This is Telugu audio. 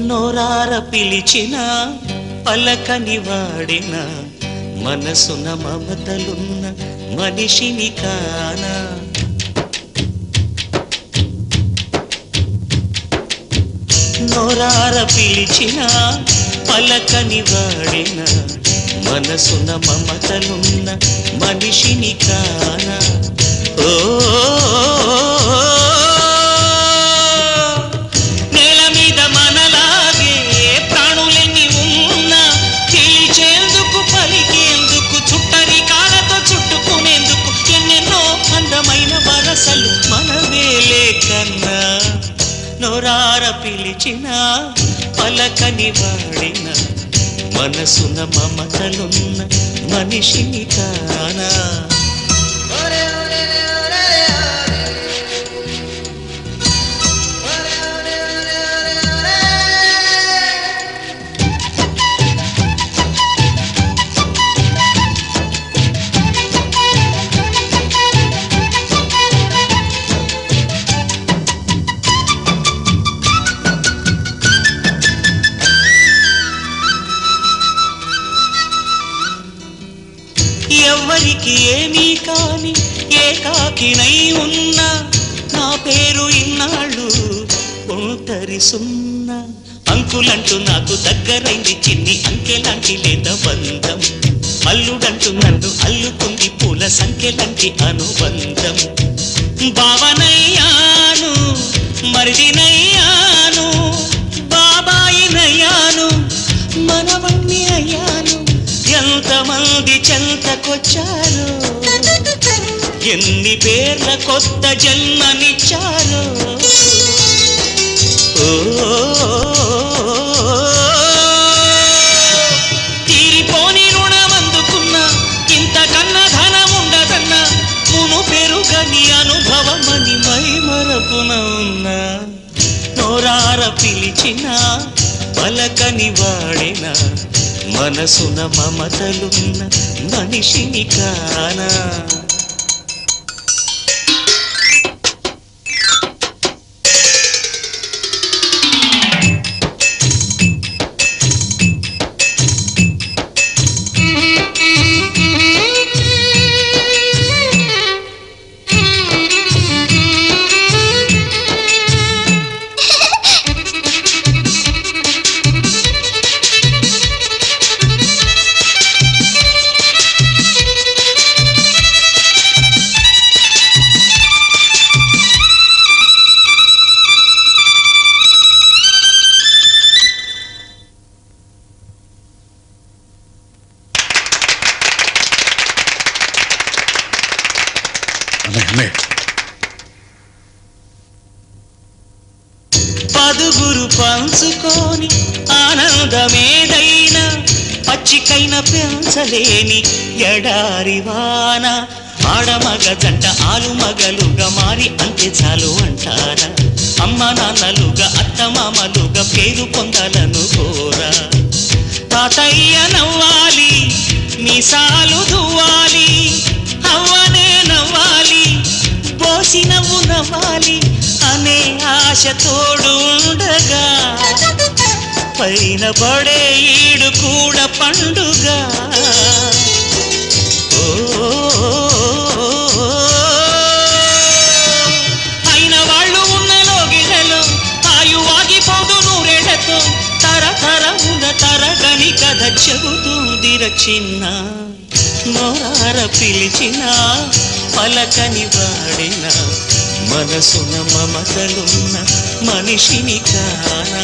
నోరార పిలిచిన పలకని వాడిన మనసున మమతలున్న మనిషిని కానా నోరార పిలిచిన పలకని వాడిన మనసున మమతలున్న మనిషిని కానా ఓ నేల మీద మనలాగే ప్రాణులెన్ని ఉన్నా పిలిచేందుకు పలికేందుకు చుట్టరికాలతో చుట్టుకునేందుకు ఎన్నెన్నో అందమైన వరసలు మనవేలే కన్నా నోరార పిలిచిన పలకని వాడిన మనసున మమతలున్న మనిషిని కానా ఎవ్వరికి ఏమీ కాని ఏకాకినై ఉన్నా నా పేరు ఇన్నాళ్ళు ఒంటరి సున్నా అంకులంటూ నాకు దగ్గరైంది చిన్ని అంకెలాంటి లేదా బంధం అల్లుడంటూ నన్ను అల్లుకుంది పూల సంఖ్యలాంటి అనుబంధం భావనయ్యాను మరిదినయ్యాను బాబాయినయ్యాను మనవణ్ణి అయ్యాను ఎంతమంది చెంతకొచ్చారు ఎన్ని పేర్ల కొత్త జన్మనిచ్చారు తీరిపోని రుణమందుకున్నా ఇంతకన్నా ధనముండదన్నా మును పెరుగని అనుభవమని మై మరపున ఉన్నా నోరార పిలిచిన పలకని వాడిన మనసున మమతలున్న మనిషిని కానా పదుగురు పంచుకొని ఆనందమేదైనా పచ్చికైన పెంచలేని ఎడారివాన ఆడమగ జంట ఆలుమగలుగా మారి అంతే చాలు అంటారా అమ్మ నాన్నలుగా అత్తమామలుగా పేరు పొందాలను కోరా తాతయ్య నవ్వాలి మీసాలు దువ్వాలి అవ్వనే నవ్వాలి బోసి నవ్వు నవ్వాలి అనే ఆశ తోడు ఉండగా పైన పడే ఈడు కూడా పండుగ అయిన వాళ్ళు ఉన్న లోగిళ్ళలో ఆయువాగిపోదు నూరేళ్లతో తరతరముల తరగని కథ చెబుతుంది చిన్న నోరార పిలిచిన పలకని వాడిన మనసున మమతలున్న మనిషిని కానా